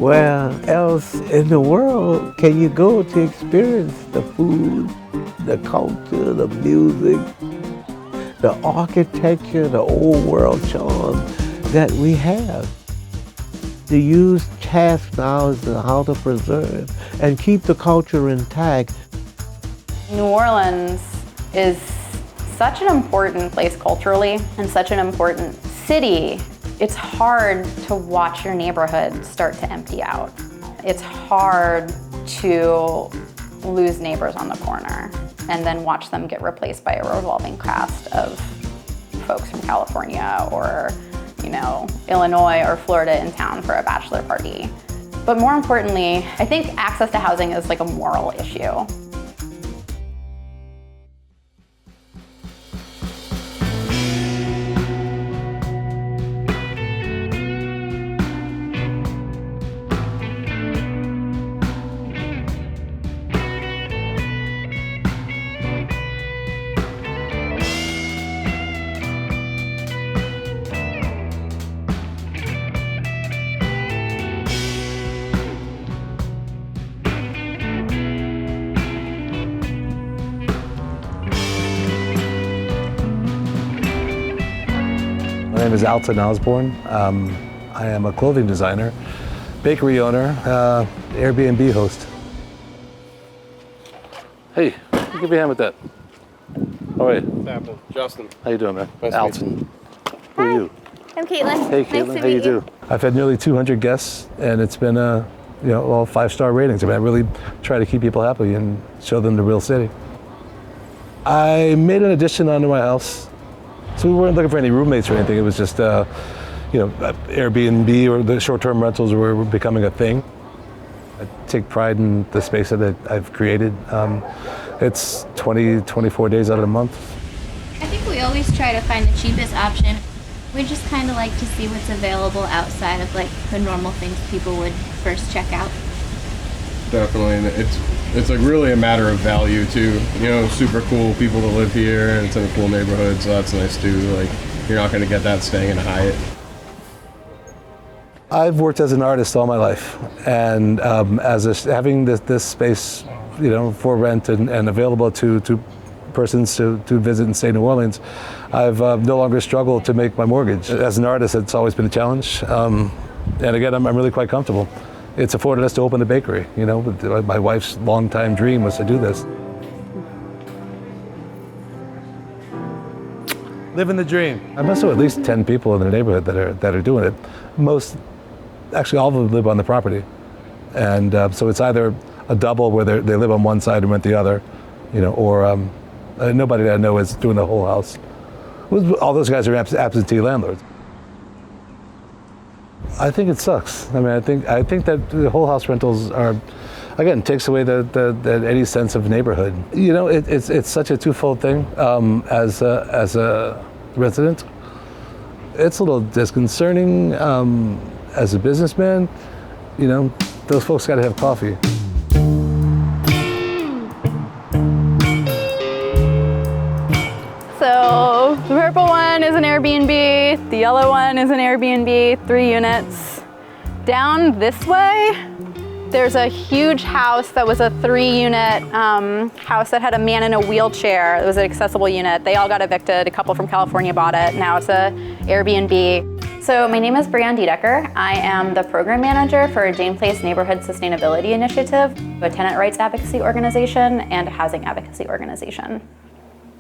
Where else in the world can you go to experience the food, the culture, the music, the architecture, the old world charm that we have? The huge task now is how to preserve and keep the culture intact. New Orleans is such an important place culturally and such an important city. It's hard to watch your neighborhood start to empty out. It's hard to lose neighbors on the corner and then watch them get replaced by a revolving cast of folks from California or, Illinois or Florida in town for a bachelor party. But more importantly, I think access to housing is like a moral issue. My name is Alton Osborne. I am a clothing designer, bakery owner, Airbnb host. Hey, give me a hand with that. All right. What's happening? Justin. How you doing, man? Nice to meet Alton. Who are you? I'm Caitlin. Hey, Caitlin. Nice to How you meet do? I've had nearly 200 guests, and it's been all 5-star ratings. I really try to keep people happy and show them the real city. I made an addition onto my house. So we weren't looking for any roommates or anything. It was just, Airbnb or the short-term rentals were becoming a thing. I take pride in the space that I've created. It's 24 days out of the month. I think we always try to find the cheapest option. We just kind of like to see what's available outside of like the normal things people would first check out. Definitely, and it's like really a matter of value too. Super cool people to live here, and it's in a cool neighborhood, so that's nice too. Like, you're not going to get that staying in a Hyatt. I've worked as an artist all my life, and having this space, for rent and available to persons to visit and stay in New Orleans, I've no longer struggled to make my mortgage. As an artist, it's always been a challenge, and again, I'm really quite comfortable. It's afforded us to open a bakery. My wife's longtime dream was to do this. Living the dream. I must know at least 10 people in the neighborhood that are doing it. Actually all of them live on the property. And so it's either a double where they live on one side and rent the other, or nobody that I know is doing the whole house. All those guys are absentee landlords. I think it sucks. I mean, I think that the whole house rentals are, again, takes away the any sense of neighborhood. It's such a twofold thing. As a resident, it's a little disconcerting. As a businessman, those folks got to have coffee. So the purple one is an Airbnb, the yellow one is an Airbnb, 3 units. Down this way, there's a huge house that was a 3-unit house that had a man in a wheelchair. It was an accessible unit. They all got evicted. A couple from California bought it. Now it's a Airbnb. So my name is Brianne Dedecker. I am the program manager for Jane Place Neighborhood Sustainability Initiative, a tenant rights advocacy organization and a housing advocacy organization.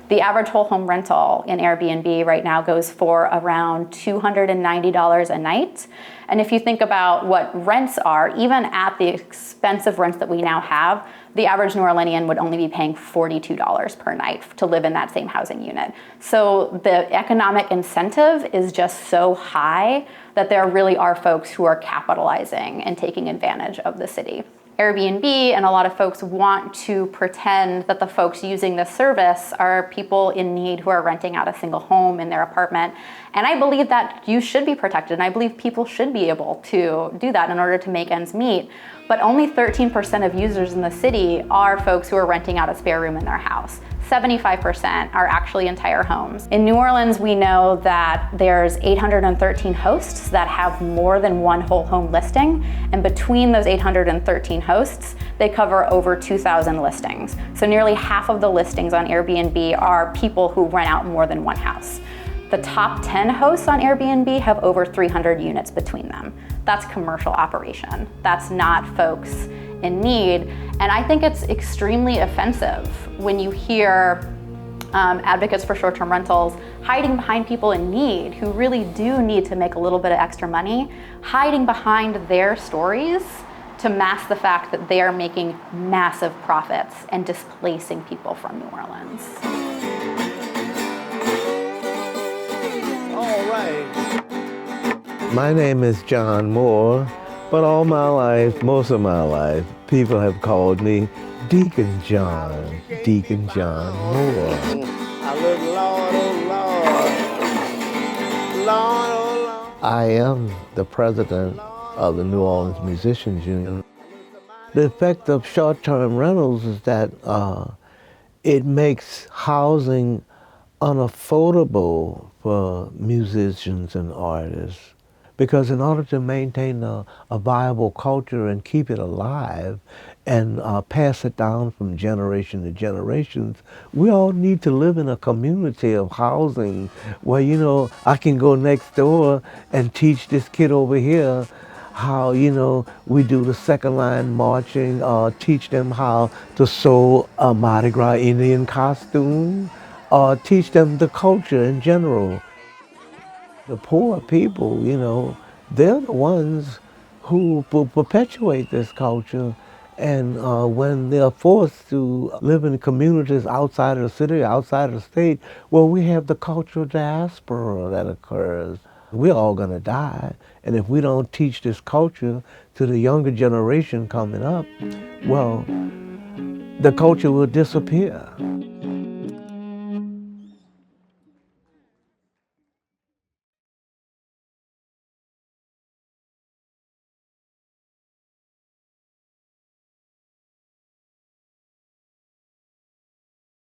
The average whole home rental in Airbnb right now goes for around $290 a night. And if you think about what rents are, even at the expensive rents that we now have, the average New Orleanian would only be paying $42 per night to live in that same housing unit. So the economic incentive is just so high that there really are folks who are capitalizing and taking advantage of the city. Airbnb and a lot of folks want to pretend that the folks using this service are people in need who are renting out a single home in their apartment. And I believe that you should be protected, and I believe people should be able to do that in order to make ends meet. But only 13% of users in the city are folks who are renting out a spare room in their house. 75% are actually entire homes. In New Orleans, we know that there's 813 hosts that have more than one whole home listing, and between those 813 hosts, they cover over 2,000 listings. So nearly half of the listings on Airbnb are people who rent out more than one house. The top 10 hosts on Airbnb have over 300 units between them. That's commercial operation. That's not folks in need. And I think it's extremely offensive when you hear advocates for short-term rentals hiding behind people in need who really do need to make a little bit of extra money, hiding behind their stories to mask the fact that they are making massive profits and displacing people from New Orleans. All right. My name is John Moore, but all my life, most of my life, people have called me Deacon John Moore. I look, Lord, oh Lord, Lord, oh Lord. I am the president of the New Orleans Musicians Union. The effect of short-term rentals is that it makes housing unaffordable for musicians and artists. Because in order to maintain a viable culture and keep it alive and pass it down from generation to generations, we all need to live in a community of housing where, you know, I can go next door and teach this kid over here how, you know, we do the second line marching, teach them how to sew a Mardi Gras Indian costume, or teach them the culture in general. The poor people, you know, they're the ones who perpetuate this culture. And when they're forced to live in communities outside of the city, outside of the state, well, we have the cultural diaspora that occurs. We're all gonna die. And if we don't teach this culture to the younger generation coming up, well, the culture will disappear.